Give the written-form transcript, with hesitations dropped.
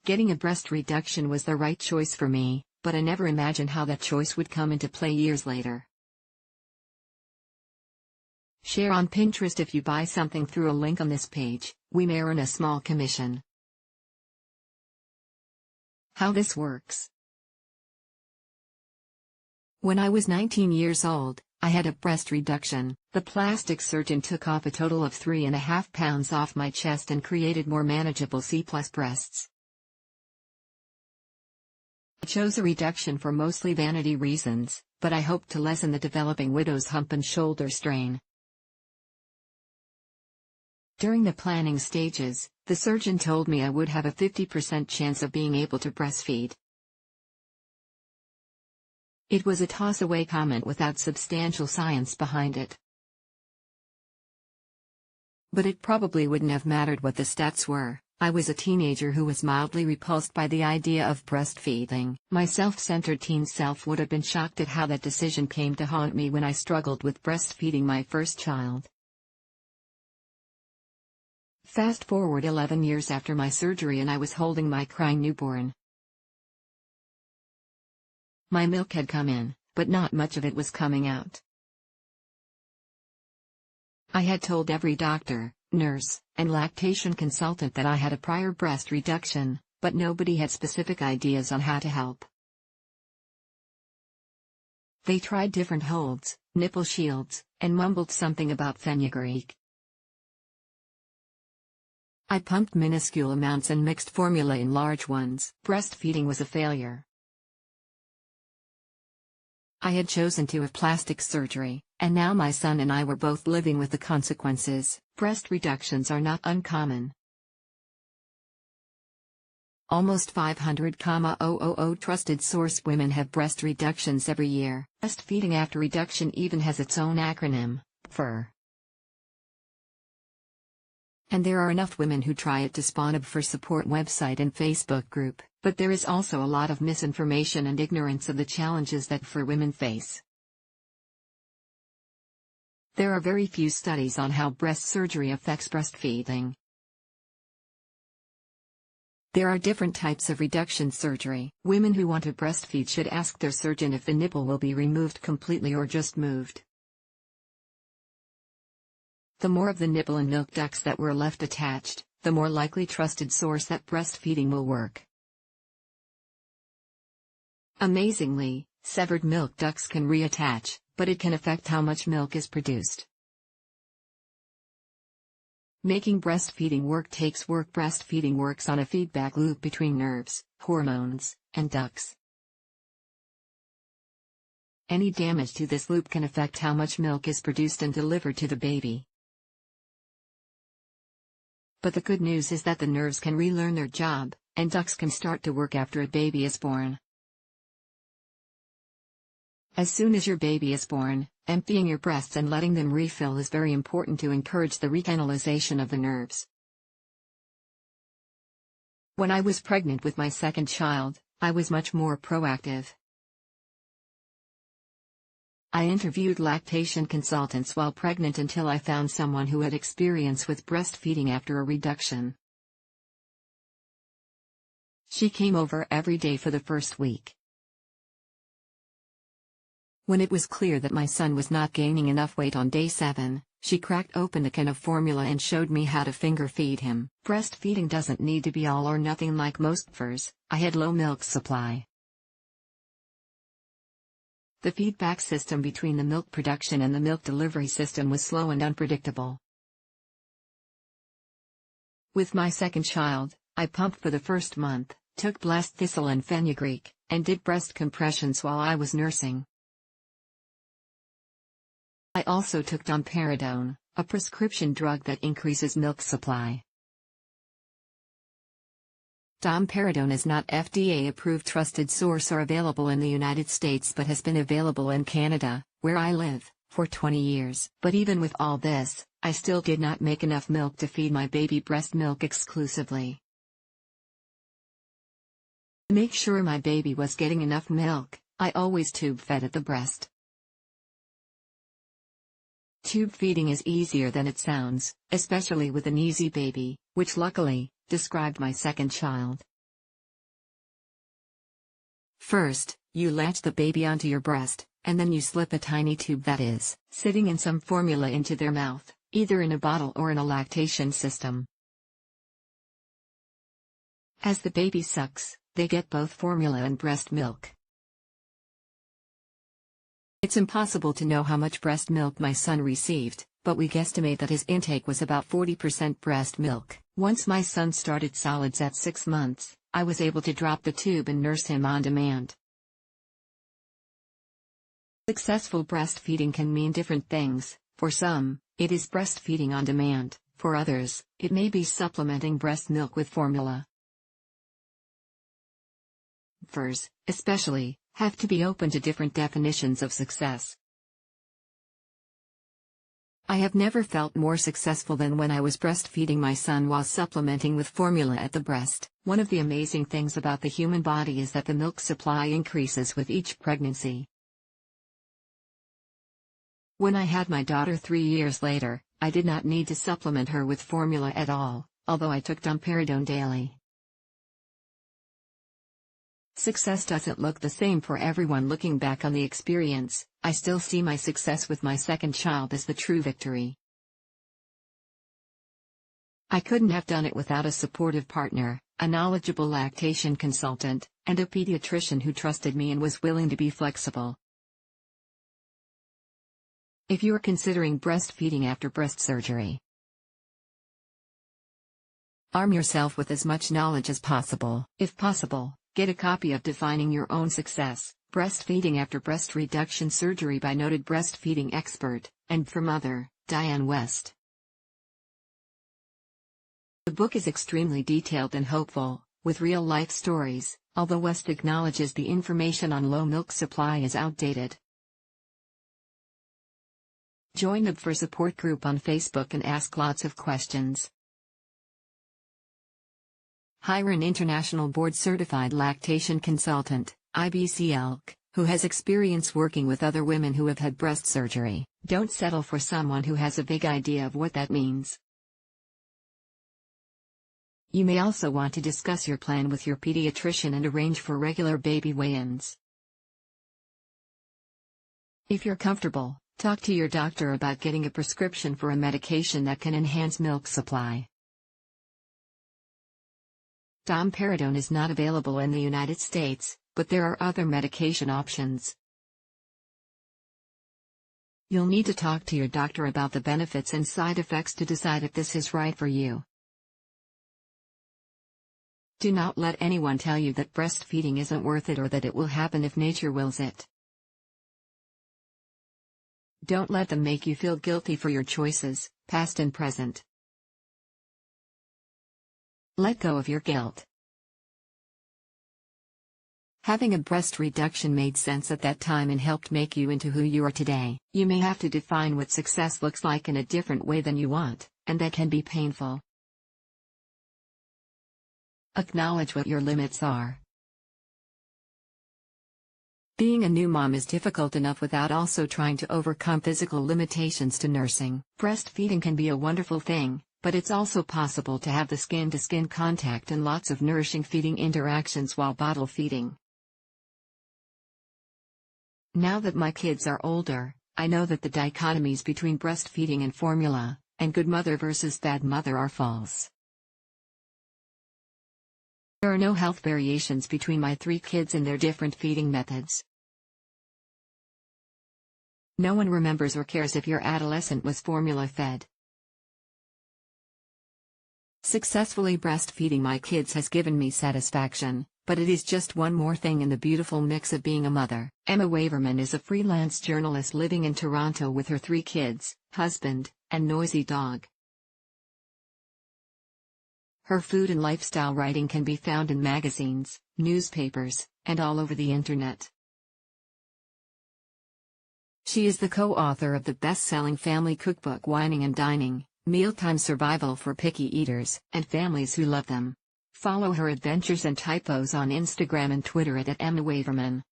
Getting a breast reduction was the right choice for me, but I never imagined how that choice would come into play years later. Share on Pinterest. If you buy something through a link on this page, we may earn a small commission. How this works. When I was 19 years old, I had a breast reduction. The plastic surgeon took off a total of 3.5 pounds off my chest and created more manageable C+ breasts. I chose a reduction for mostly vanity reasons, but I hoped to lessen the developing widow's hump and shoulder strain. During the planning stages, the surgeon told me I would have a 50% chance of being able to breastfeed. It was a toss-away comment without substantial science behind it. But it probably wouldn't have mattered what the stats were. I was a teenager who was mildly repulsed by the idea of breastfeeding. My self-centered teen self would have been shocked at how that decision came to haunt me when I struggled with breastfeeding my first child. Fast forward 11 years after my surgery and I was holding my crying newborn. My milk had come in, but not much of it was coming out. I had told every doctor, nurse, and lactation consultant that I had a prior breast reduction, but nobody had specific ideas on how to help. They tried different holds, nipple shields, and mumbled something about fenugreek. I pumped minuscule amounts and mixed formula in large ones. Breastfeeding was a failure. I had chosen to have plastic surgery, and now my son and I were both living with the consequences. Breast reductions are not uncommon. Almost 500,000 trusted source women have breast reductions every year. Breastfeeding after reduction even has its own acronym, FER. And there are enough women who try it to spawn a FER support website and Facebook group, but there is also a lot of misinformation and ignorance of the challenges that FER women face. There are very few studies on how breast surgery affects breastfeeding. There are different types of reduction surgery. Women who want to breastfeed should ask their surgeon if the nipple will be removed completely or just moved. The more of the nipple and milk ducts that were left attached, the more likely trusted source that breastfeeding will work. Amazingly, severed milk ducts can reattach, but it can affect how much milk is produced. Making breastfeeding work takes work. Breastfeeding works on a feedback loop between nerves, hormones, and ducts. Any damage to this loop can affect how much milk is produced and delivered to the baby. But the good news is that the nerves can relearn their job, and ducts can start to work after a baby is born. As soon as your baby is born, emptying your breasts and letting them refill is very important to encourage the recanalization of the nerves. When I was pregnant with my second child, I was much more proactive. I interviewed lactation consultants while pregnant until I found someone who had experience with breastfeeding after a reduction. She came over every day for the first week. When it was clear that my son was not gaining enough weight on day 7, she cracked open a can of formula and showed me how to finger feed him. Breastfeeding doesn't need to be all or nothing like most FERs. I had low milk supply. The feedback system between the milk production and the milk delivery system was slow and unpredictable. With my second child, I pumped for the first month, took blessed thistle and fenugreek, and did breast compressions while I was nursing. I also took domperidone, a prescription drug that increases milk supply. Domperidone is not FDA-approved trusted source or available in the United States but has been available in Canada, where I live, for 20 years. But even with all this, I still did not make enough milk to feed my baby breast milk exclusively. To make sure my baby was getting enough milk, I always tube fed at the breast. Tube feeding is easier than it sounds, especially with an easy baby, which luckily, described my second child. First, you latch the baby onto your breast, and then you slip a tiny tube that is sitting in some formula into their mouth, either in a bottle or in a lactation system. As the baby sucks, they get both formula and breast milk. It's impossible to know how much breast milk my son received, but we guesstimate that his intake was about 40% breast milk. Once my son started solids at 6 months, I was able to drop the tube and nurse him on demand. Successful breastfeeding can mean different things. For some, it is breastfeeding on demand. For others, it may be supplementing breast milk with formula. First, especially, have to be open to different definitions of success. I have never felt more successful than when I was breastfeeding my son while supplementing with formula at the breast. One of the amazing things about the human body is that the milk supply increases with each pregnancy. When I had my daughter 3 years later, I did not need to supplement her with formula at all, although I took domperidone daily. Success doesn't look the same for everyone. Looking back on the experience, I still see my success with my second child as the true victory. I couldn't have done it without a supportive partner, a knowledgeable lactation consultant, and a pediatrician who trusted me and was willing to be flexible. If you are considering breastfeeding after breast surgery, arm yourself with as much knowledge as possible. If possible, get a copy of Defining Your Own Success, Breastfeeding After Breast Reduction Surgery by noted breastfeeding expert, and from Mother, Diane West. The book is extremely detailed and hopeful, with real-life stories, although West acknowledges the information on low milk supply is outdated. Join the For Support group on Facebook and ask lots of questions. Hire an international board-certified lactation consultant, IBCLC, who has experience working with other women who have had breast surgery. Don't settle for someone who has a vague idea of what that means. You may also want to discuss your plan with your pediatrician and arrange for regular baby weigh-ins. If you're comfortable, talk to your doctor about getting a prescription for a medication that can enhance milk supply. Domperidone is not available in the United States, but there are other medication options. You'll need to talk to your doctor about the benefits and side effects to decide if this is right for you. Do not let anyone tell you that breastfeeding isn't worth it or that it will happen if nature wills it. Don't let them make you feel guilty for your choices, past and present. Let go of your guilt. Having a breast reduction made sense at that time and helped make you into who you are today. You may have to define what success looks like in a different way than you want, and that can be painful. Acknowledge what your limits are. Being a new mom is difficult enough without also trying to overcome physical limitations to nursing. Breastfeeding can be a wonderful thing, but it's also possible to have the skin-to-skin contact and lots of nourishing feeding interactions while bottle feeding. Now that my kids are older, I know that the dichotomies between breastfeeding and formula, and good mother versus bad mother are false. There are no health variations between my 3 kids and their different feeding methods. No one remembers or cares if your adolescent was formula-fed. Successfully breastfeeding my kids has given me satisfaction, but it is just one more thing in the beautiful mix of being a mother. Emma Waverman is a freelance journalist living in Toronto with her 3 kids, husband, and noisy dog. Her food and lifestyle writing can be found in magazines, newspapers, and all over the internet. She is the co-author of the best-selling family cookbook Wining and Dining, Mealtime Survival for Picky Eaters and Families Who Love Them. Follow her adventures and typos on Instagram and Twitter at Emma Waverman.